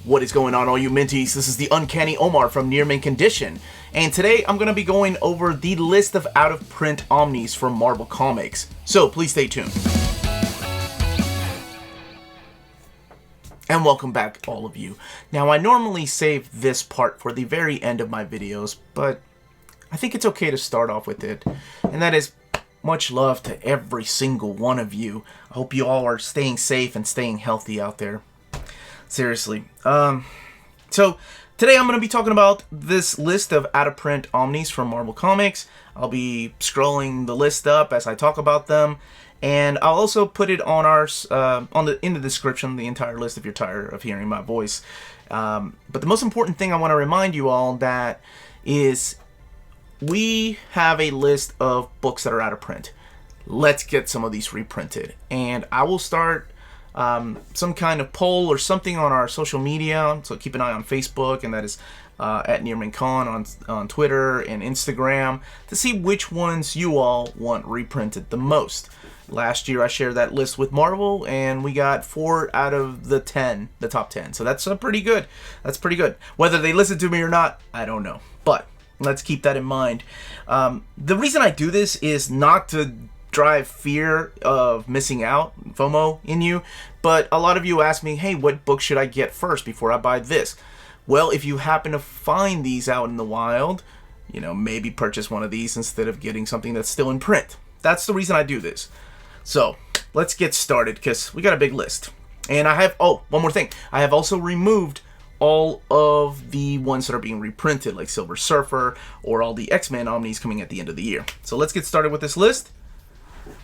What is going on, all you minties? This is the Uncanny Omar from Near Mint Condition, and today I'm going to be going over the list of out-of-print Omnis from Marvel Comics, so please stay tuned. And welcome back, all of you. Now, I normally save this part for the very end of my videos, but I think it's okay to start off with it, and that is much love to every single one of you. I hope you all are staying safe and staying healthy out there. Seriously. So today I'm going to be talking about this list of out-of-print Omnis from Marvel Comics. I'll be scrolling the list up as I talk about them, and I'll also put it on our in the description, the entire list, if you're tired of hearing my voice. But the most important thing I want to remind you all that is we have a list of books that are out of print. Let's get some of these reprinted, and I will start some kind of poll or something on our social media, so keep an eye on Facebook, and that is at NearMintCon on Twitter and Instagram, to see which ones you all want reprinted the most. Last year I shared that list with Marvel, and we got 4 out of the 10, the top 10, so that's pretty good. That's pretty good. Whether they listen to me or not, I don't know, but let's keep that in mind. The reason I do this is not to drive fear of missing out, FOMO, in you, but a lot of you ask me, hey, what book should I get first before I buy this? Well, if you happen to find these out in the wild, you know, maybe purchase one of these instead of getting something that's still in print. That's the reason I do this. So let's get started, because we got a big list. And I have, oh, one more thing, I have also removed all of the ones that are being reprinted, like Silver Surfer or all the X-Men Omnis coming at the end of the year. So let's get started with this list.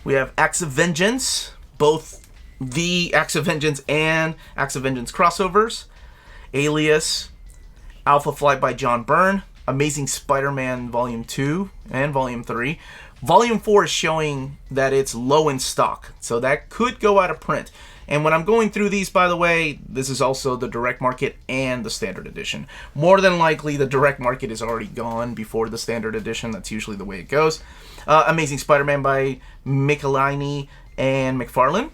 We have Acts of Vengeance, both the Acts of Vengeance and Acts of Vengeance crossovers, Alias, Alpha Flight by John Byrne, Amazing Spider-Man Volume 2 and Volume 3. Volume 4 is showing that it's low in stock, so that could go out of print. And when I'm going through these, by the way, this is also the direct market and the standard edition. More than likely, the direct market is already gone before the standard edition. That's usually the way it goes. Amazing Spider-Man by Michelinie and Mcfarlane.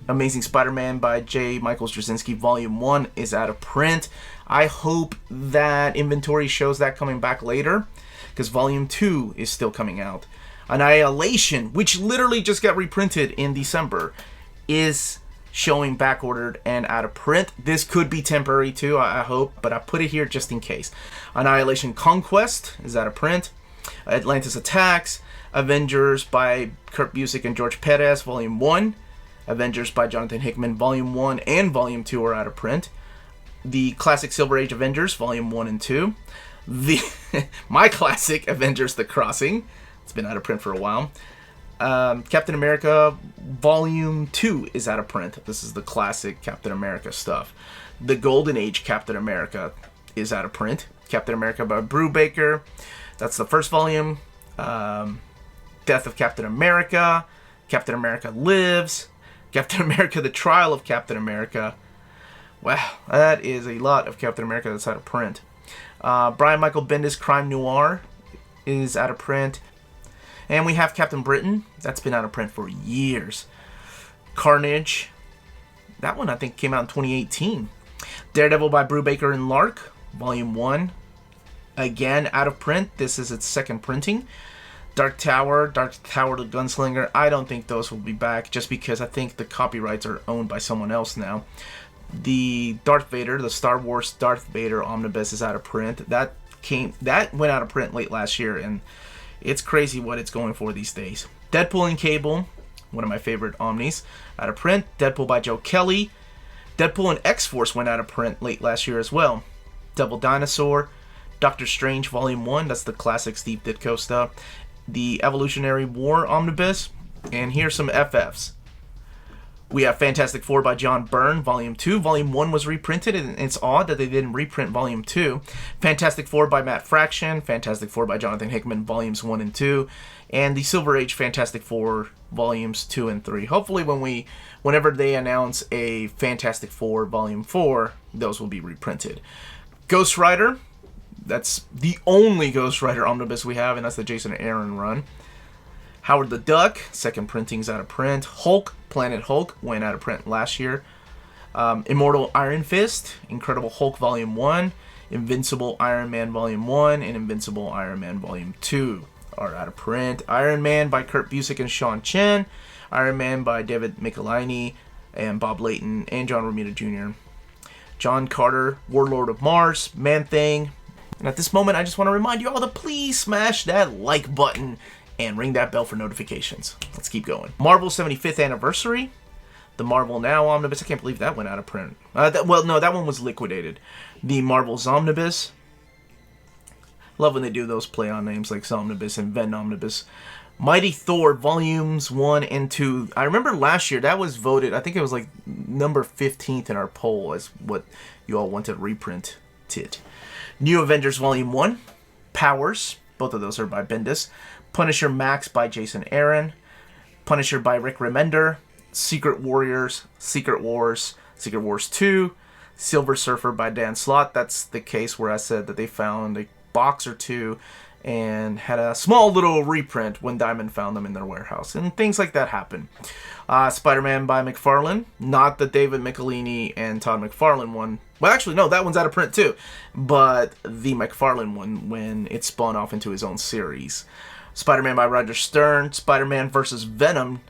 Amazing Spider-Man by J. Michael Straczynski Volume 1 is out of print. I hope that inventory shows that coming back later, because Volume 2 is still coming out. Annihilation, which literally just got reprinted in December, is showing back-ordered and out of print. This could be temporary too, I hope, but I put it here just in case. Annihilation Conquest is out of print. Atlantis Attacks. Avengers by Busiek and George Perez, Volume 1. Avengers by Jonathan Hickman, Volume 1 and Volume 2 are out of print. The classic Silver Age Avengers, Volume 1 and 2. My classic Avengers The Crossing. It's been out of print for a while. Captain America Volume 2 is out of print. This is the classic Captain America stuff. The Golden Age Captain America is out of print. Captain America by Brubaker. That's the first volume. Death of Captain America. Captain America Lives. Captain America The Trial of Captain America. Wow, that is a lot of Captain America that's out of print. Brian Michael Bendis Crime Noir is out of print. And we have Captain Britain. That's been out of print for years. Carnage. That one I think came out in 2018. Daredevil by Brubaker and Lark. Volume 1. Again, out of print. This is its second printing. Dark Tower the Gunslinger. I don't think those will be back, just because I think the copyrights are owned by someone else now. The Darth Vader, the Star Wars Darth Vader Omnibus is out of print. That went out of print late last year, and it's crazy what it's going for these days. Deadpool Cable, one of my favorite Omnis, out of print. Deadpool by Joe Kelly. Deadpool and X-Force went out of print late last year as well. Devil Dinosaur. Doctor Strange Volume 1, that's the classic Steve Ditko stuff. The Evolutionary War Omnibus. And here's some FFs. We have Fantastic Four by John Byrne, Volume 2. Volume 1 was reprinted, and it's odd that they didn't reprint Volume 2. Fantastic Four by Matt Fraction. Fantastic Four by Jonathan Hickman, Volumes 1 and 2. And the Silver Age Fantastic Four, Volumes 2 and 3. Hopefully whenever they announce a Fantastic Four Volume 4, those will be reprinted. Ghost Rider. That's the only Ghost Rider omnibus we have, and that's the Jason Aaron run. Howard the Duck, second printing's out of print. Hulk, Planet Hulk, went out of print last year. Immortal Iron Fist, Incredible Hulk Volume 1, Invincible Iron Man Volume 1, and Invincible Iron Man Volume 2 are out of print. Iron Man by Kurt Busiek and Sean Chen. Iron Man by David Michelinie and Bob Layton and John Romita Jr. John Carter, Warlord of Mars, Man-Thing. And at this moment, I just want to remind you all to please smash that like button and ring that bell for notifications. Let's keep going. Marvel 75th Anniversary. The Marvel Now Omnibus. I can't believe that went out of print. That one was liquidated. The Marvel's Omnibus. Love when they do those play-on names like Omnibus and Ven Omnibus. Mighty Thor Volumes 1 and 2. I remember last year that was voted, I think it was like number 15th in our poll as what you all wanted reprinted. New Avengers Volume 1. Powers. Both of those are by Bendis. Punisher Max by Jason Aaron. Punisher by Rick Remender. Secret Warriors, Secret Wars 2, Silver Surfer by Dan Slott. That's the case where I said that they found a box or two and had a small little reprint when Diamond found them in their warehouse. And things like that happen. Spider-Man by Mcfarlane. Not the David Michelinie and Todd McFarlane one. Well, actually, no, that one's out of print too. But the McFarlane one when it spun off into his own series. Spider-Man by Roger Stern. Spider-Man vs. Venom.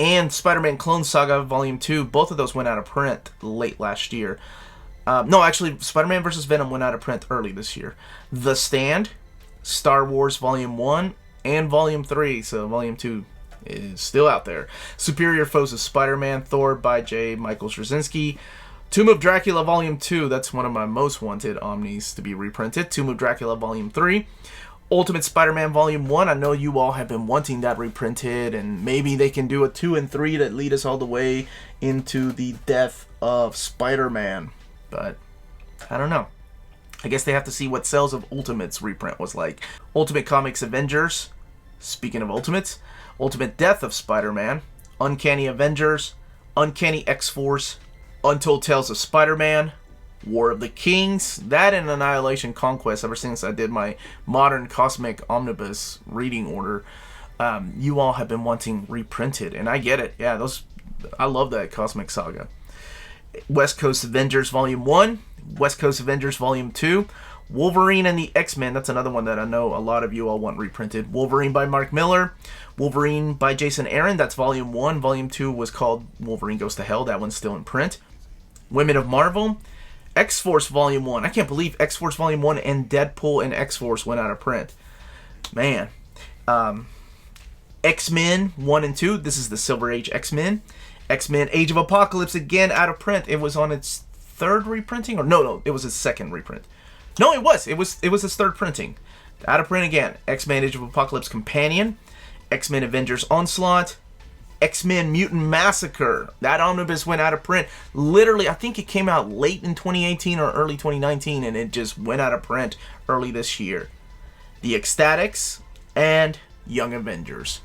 And Spider-Man Clone Saga Volume 2, both of those went out of print late last year. No, actually, Spider-Man vs. Venom went out of print early this year. The Stand, Star Wars Volume 1, and Volume 3, so Volume 2 is still out there. Superior Foes of Spider-Man, Thor by J. Michael Straczynski. Tomb of Dracula Volume 2, that's one of my most wanted Omnis to be reprinted. Tomb of Dracula Volume 3. Ultimate Spider-Man Volume 1, I know you all have been wanting that reprinted, and maybe they can do a 2 and 3 that lead us all the way into the death of Spider-Man. But, I don't know. I guess they have to see what Sales of Ultimates reprint was like. Ultimate Comics Avengers, speaking of Ultimates, Ultimate Death of Spider-Man, Uncanny Avengers, Uncanny X-Force, Untold Tales of Spider-Man, War of the Kings, that and Annihilation Conquest. Ever since I did my Modern Cosmic Omnibus reading order, you all have been wanting reprinted, and I get it. Yeah, I love that Cosmic Saga. West Coast Avengers Volume 1, West Coast Avengers Volume 2, Wolverine and the X-Men. That's another one that I know a lot of you all want reprinted. Wolverine by Mark Millar, Wolverine by Jason Aaron. That's Volume 1. Volume 2 was called Wolverine Goes to Hell. That one's still in print. Women of Marvel, X-Force Volume 1. I can't believe X-Force Volume 1 and Deadpool and X-Force went out of print. Man. X-Men 1 and 2. This is the Silver Age X-Men. X-Men Age of Apocalypse, again, out of print. It was on its third reprinting? Or no, it was its second reprint. No, it was. It was its third printing. Out of print again. X-Men Age of Apocalypse Companion. X-Men Avengers Onslaught. X-Men Mutant Massacre. That omnibus went out of print. Literally, I think it came out late in 2018 or early 2019, and it just went out of print early this year. The Ecstatics and Young Avengers.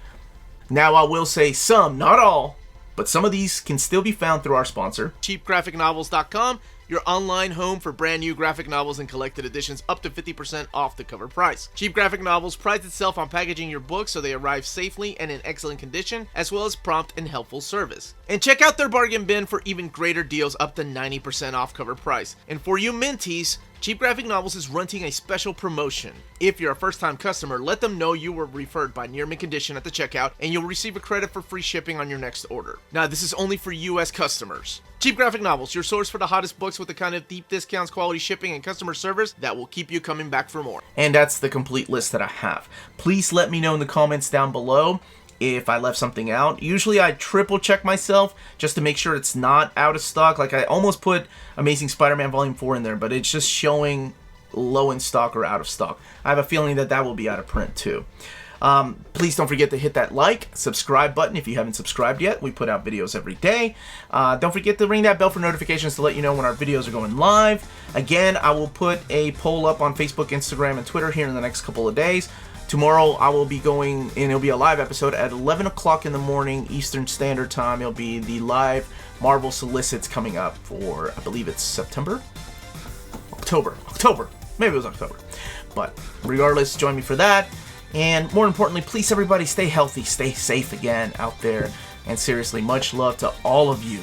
Now, I will say some, not all, but some of these can still be found through our sponsor, cheapgraphicnovels.com, your online home for brand new graphic novels and collected editions up to 50% off the cover price. Cheap Graphic Novels prides itself on packaging your books so they arrive safely and in excellent condition, as well as prompt and helpful service. And check out their bargain bin for even greater deals up to 90% off cover price. And for you minties, Cheap Graphic Novels is running a special promotion. If you're a first-time customer, let them know you were referred by Near Mint Condition at the checkout, and you'll receive a credit for free shipping on your next order. Now, this is only for U.S. customers. Cheap Graphic Novels, your source for the hottest books with the kind of deep discounts, quality shipping, and customer service that will keep you coming back for more. And that's the complete list that I have. Please let me know in the comments down below if I left something out. Usually I triple check myself just to make sure it's not out of stock. Like I almost put Amazing Spider-Man Volume 4 in there, but it's just showing low in stock or out of stock. I have a feeling that that will be out of print too. Please don't forget to hit that like, subscribe button if you haven't subscribed yet. We put out videos every day. Don't forget to ring that bell for notifications to let you know when our videos are going live. Again, I will put a poll up on Facebook, Instagram, and Twitter here in the next couple of days. Tomorrow I will be going, and it'll be a live episode at 11 o'clock in the morning Eastern Standard Time. It'll be the live Marvel solicits coming up for, I believe it's September? October. Maybe it was October. But regardless, join me for that. And more importantly, please everybody stay healthy, stay safe again out there. And seriously, much love to all of you